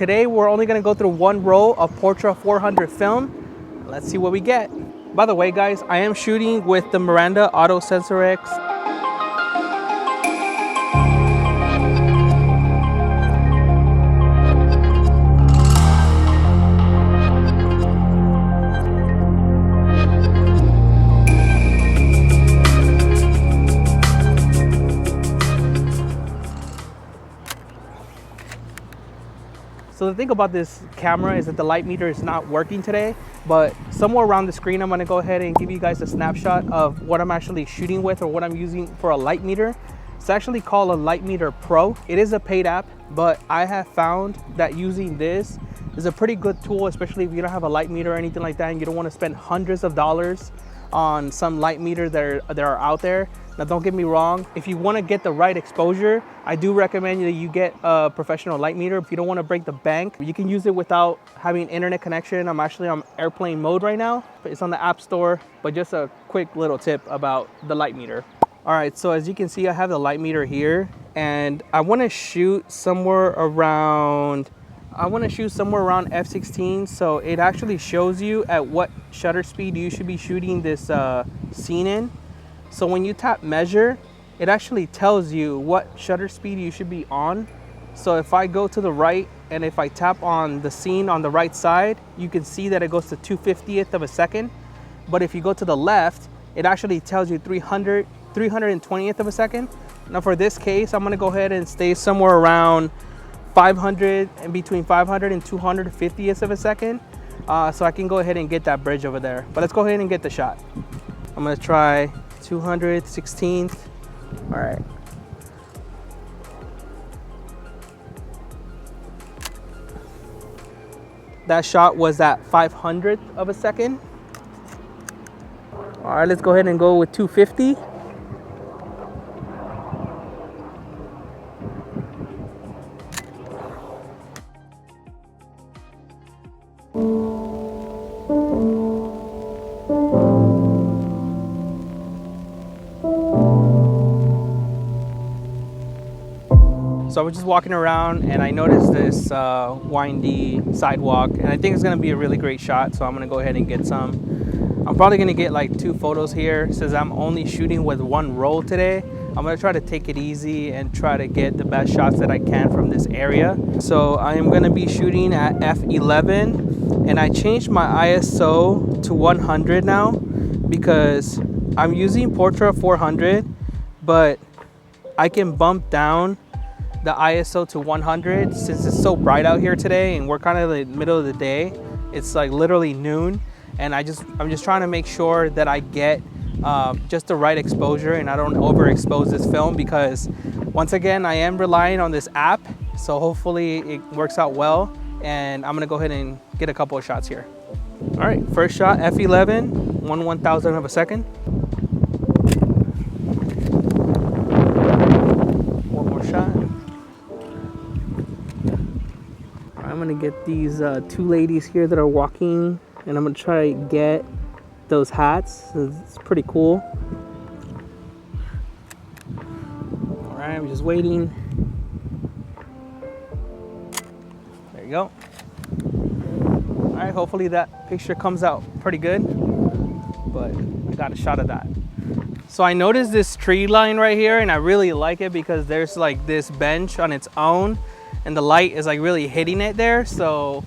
today we're only gonna go through one roll of Portra 400 film. Let's see what we get. By the way, guys, I am shooting with the Miranda Auto-Sensorex. So the thing about this camera is that the light meter is not working today, but somewhere around the screen, I'm gonna go ahead and give you guys a snapshot of what I'm actually shooting with or what I'm using for a light meter. It's actually called a Light Meter Pro. It is a paid app, but I have found that using this is a pretty good tool, especially if you don't have a light meter or anything like that and you don't wanna spend hundreds of dollars on some light meters that are out there. Now, don't get me wrong, if you want to get the right exposure, I do recommend that you get a professional light meter. If you don't want to break the bank, you can use it without having internet connection. I'm actually on airplane mode right now. It's on the App Store, but just a quick little tip about the light meter. All right, so as you can see, I have the light meter here, and I want to shoot somewhere around f16, so it actually shows you at what shutter speed you should be shooting this scene in. So when you tap measure, it actually tells you what shutter speed you should be on. So if I go to the right and if I tap on the scene on the right side, you can see that it goes to 2/50th of a second. But if you go to the left, it actually tells you 320th of a second. Now for this case, I'm gonna go ahead and stay somewhere around 500 and between 500 and 250th of a second. So I can go ahead and get that bridge over there. But let's go ahead and get the shot. I'm gonna try 216th. All right. That shot was at 500th of a second. All right, let's go ahead and go with 250. So I was just walking around and I noticed this windy sidewalk, and I think it's gonna be a really great shot, so I'm gonna go ahead and get some. I'm probably gonna get like 2 photos here. Since I'm only shooting with one roll today, I'm gonna try to take it easy and try to get the best shots that I can from this area. So I am gonna be shooting at f11, and I changed my ISO to 100 now because I'm using Portra 400, but I can bump down the ISO to 100 since it's so bright out here today and we're kind of in the middle of the day. It's like literally noon, and I'm just trying to make sure that I get just the right exposure and I don't overexpose this film, because once again I am relying on this app, so hopefully it works out well, and I'm gonna go ahead and get a couple of shots here. All right, first shot, f11, 1/1000th of a second. One more shot. I'm gonna get these 2 ladies here that are walking, and I'm gonna try to get those hats. It's pretty cool. All right, I'm just waiting. There you go. All right, hopefully that picture comes out pretty good, but I got a shot of that. So I noticed this tree line right here, and I really like it because there's like this bench on its own, and the light is like really hitting it there. So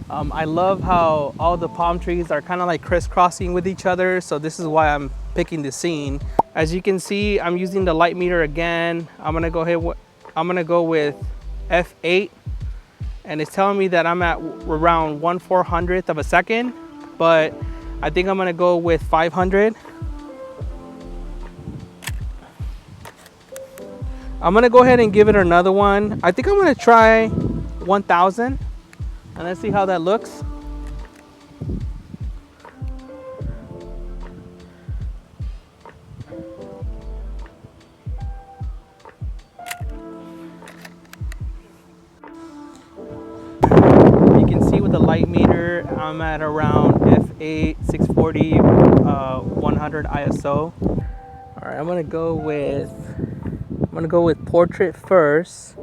I love how all the palm trees are kind of like crisscrossing with each other. So this is why I'm picking this scene. As you can see, I'm using the light meter again. I'm gonna go with f8, and it's telling me that I'm at around 1/400th of a second, but I think I'm gonna go with 500. I'm gonna go ahead and give it another one. I think I'm gonna try 1000, and let's see how that looks. You can see with the light meter, I'm at around f8, 640, 100 ISO. All right, I'm gonna go with portrait first.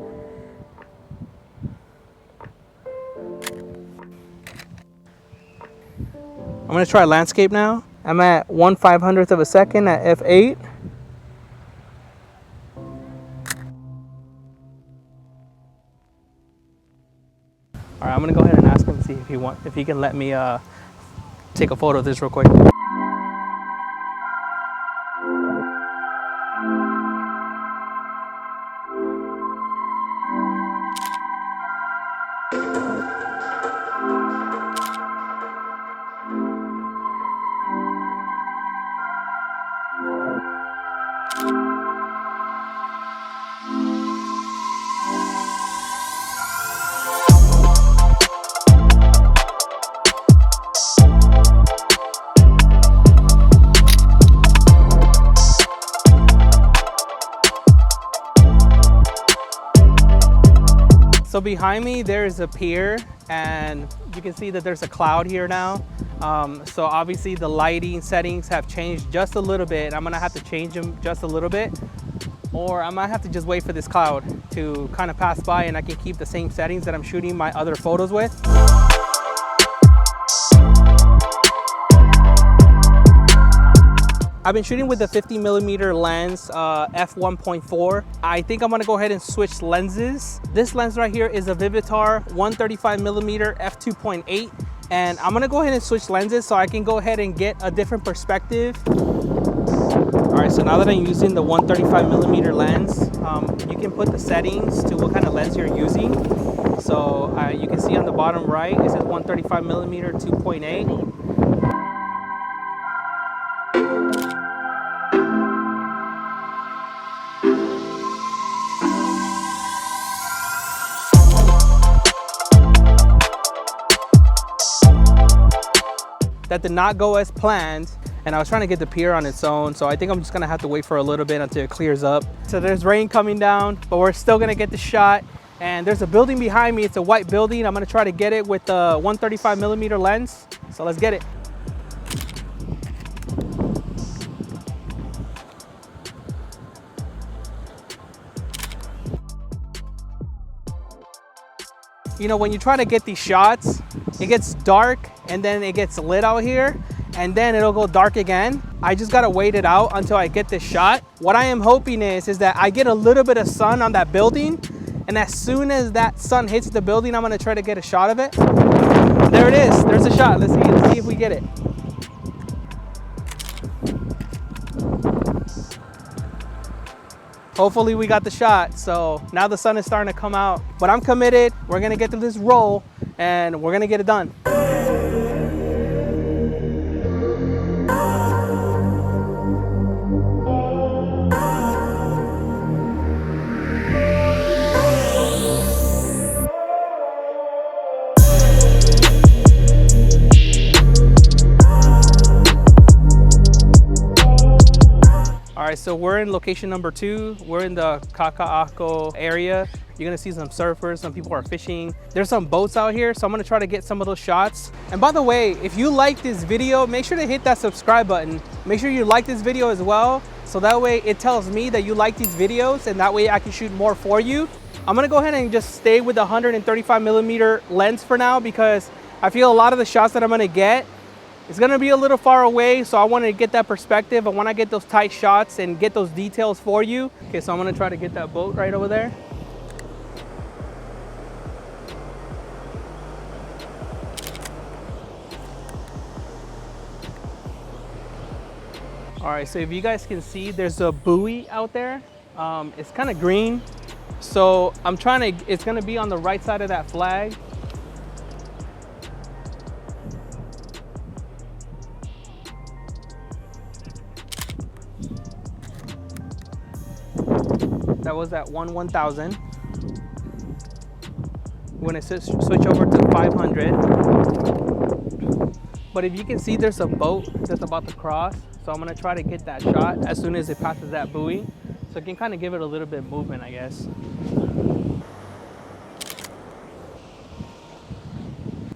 I'm gonna try landscape now. I'm at 1/500th of a second at f8. All right, I'm gonna go ahead and ask him, see if he can let me take a photo of this real quick. So behind me there is a pier, and you can see that there's a cloud here now. So obviously the lighting settings have changed just a little bit. I'm gonna have to change them just a little bit, or I might have to just wait for this cloud to kind of pass by and I can keep the same settings that I'm shooting my other photos with. I've been shooting with the 50mm lens, f1.4. I think I'm gonna go ahead and switch lenses. This lens right here is a Vivitar 135mm f2.8, and I'm gonna go ahead and switch lenses so I can go ahead and get a different perspective. All right, so now that I'm using the 135mm lens, you can put the settings to what kind of lens you're using. So you can see on the bottom right, it says 135mm 2.8. That did not go as planned, and I was trying to get the pier on its own, so I think I'm just gonna have to wait for a little bit until it clears up. So there's rain coming down, but we're still gonna get the shot. And there's a building behind me. It's a white building. I'm gonna try to get it with the 135mm lens. So let's get it. You know, when you try to get these shots, it gets dark and then it gets lit out here, and then it'll go dark again. I just gotta wait it out until I get this shot. What I am hoping is that I get a little bit of sun on that building, and as soon as that sun hits the building, I'm gonna try to get a shot of it. There it is, there's a shot. Let's see if we get it. Hopefully we got the shot. So now the sun is starting to come out, but I'm committed. We're gonna get through this roll and we're gonna get it done. All right, so we're in location number 2. We're in the Kaka'ako area. You're gonna see some surfers, some people are fishing. There's some boats out here, so I'm gonna try to get some of those shots. And by the way, if you like this video, make sure to hit that subscribe button. Make sure you like this video as well, so that way it tells me that you like these videos, and that way I can shoot more for you. I'm gonna go ahead and just stay with the 135mm lens for now, because I feel a lot of the shots that I'm gonna get, it's gonna be a little far away, so I wanna get that perspective. I wanna get those tight shots and get those details for you. Okay, so I'm gonna try to get that boat right over there. All right, so if you guys can see, there's a buoy out there. It's kind of green. So I'm trying to, it's gonna be on the right side of that flag. That was at 1/1000. We're gonna switch over to 500. But if you can see, there's a boat that's about to cross. So I'm gonna try to get that shot as soon as it passes that buoy. So it can kind of give it a little bit of movement, I guess.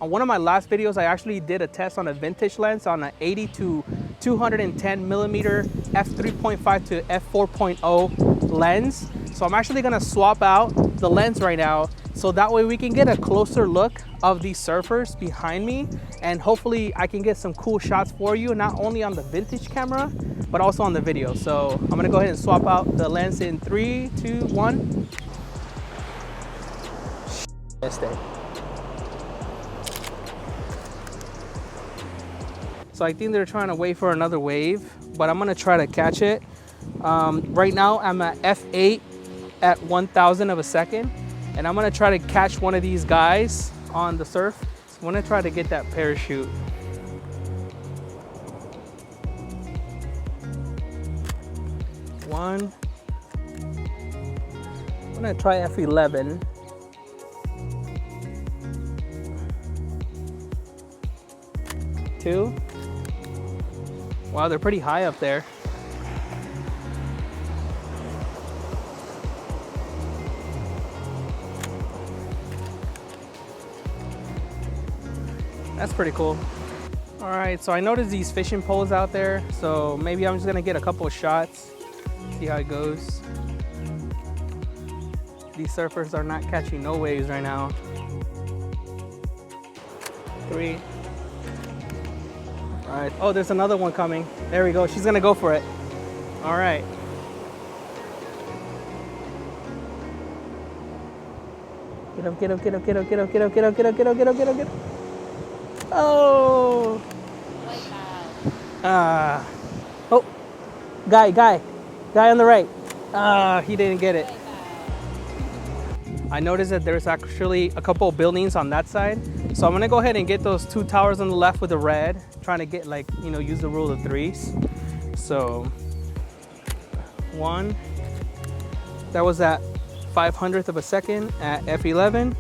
On one of my last videos, I actually did a test on a vintage lens on an 80 to 210mm f3.5 to f4.0 lens. So I'm actually gonna swap out the lens right now, so that way we can get a closer look of these surfers behind me, and hopefully I can get some cool shots for you, not only on the vintage camera, but also on the video. So I'm gonna go ahead and swap out the lens in 3, 2, 1. Missed it. So I think they're trying to wait for another wave, but I'm gonna try to catch it. Right now I'm at f8 at 1,000 of a second, and I'm gonna try to catch one of these guys on the surf. So I'm gonna try to get that parachute. One. I'm gonna try f11. Two. Wow, they're pretty high up there. That's pretty cool. All right, so I noticed these fishing poles out there, so maybe I'm just gonna get a couple of shots, see how it goes. These surfers are not catching no waves right now. 3. All right, oh, there's another one coming. There we go, she's gonna go for it. All right. Get up, get up, get up, get up, get up, get up, get up, get up, get up, get up, get up, get up. Oh! Oh, guy on the right. He didn't get it. I noticed that there's actually a couple of buildings on that side. So I'm gonna go ahead and get those 2 towers on the left with the red, trying to get, like, you know, use the rule of 3s. So 1, that was at 500th of a second at f11.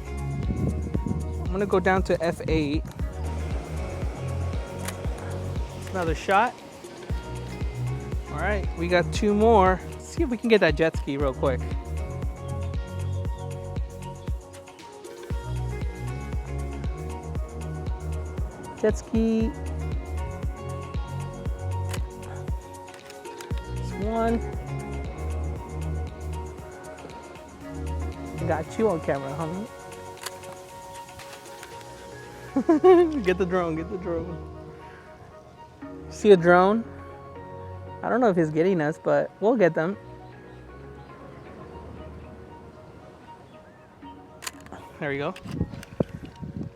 I'm gonna go down to f8. Another shot. All right, we got 2 more. Let's see if we can get that jet ski real quick. Jet ski. There's 1. Got you on camera, homie. Get the drone, get the drone. See a drone? I don't know if he's getting us, but we'll get them. There we go.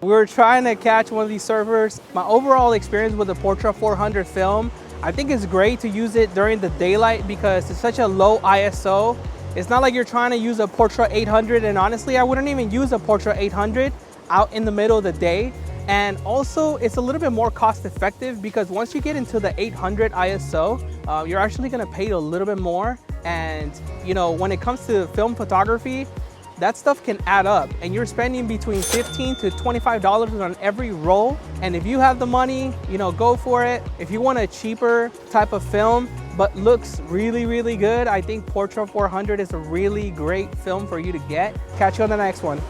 We were trying to catch one of these surfers. My overall experience with the Portra 400 film, I think it's great to use it during the daylight because it's such a low ISO. It's not like you're trying to use a Portra 800, and honestly, I wouldn't even use a Portra 800 out in the middle of the day. And also, it's a little bit more cost effective because once you get into the 800 ISO, you're actually gonna pay a little bit more. And you know, when it comes to film photography, that stuff can add up, and you're spending between $15 to $25 on every roll. And if you have the money, you know, go for it. If you want a cheaper type of film but looks really, really good, I think Portra 400 is a really great film for you to get. Catch you on the next one.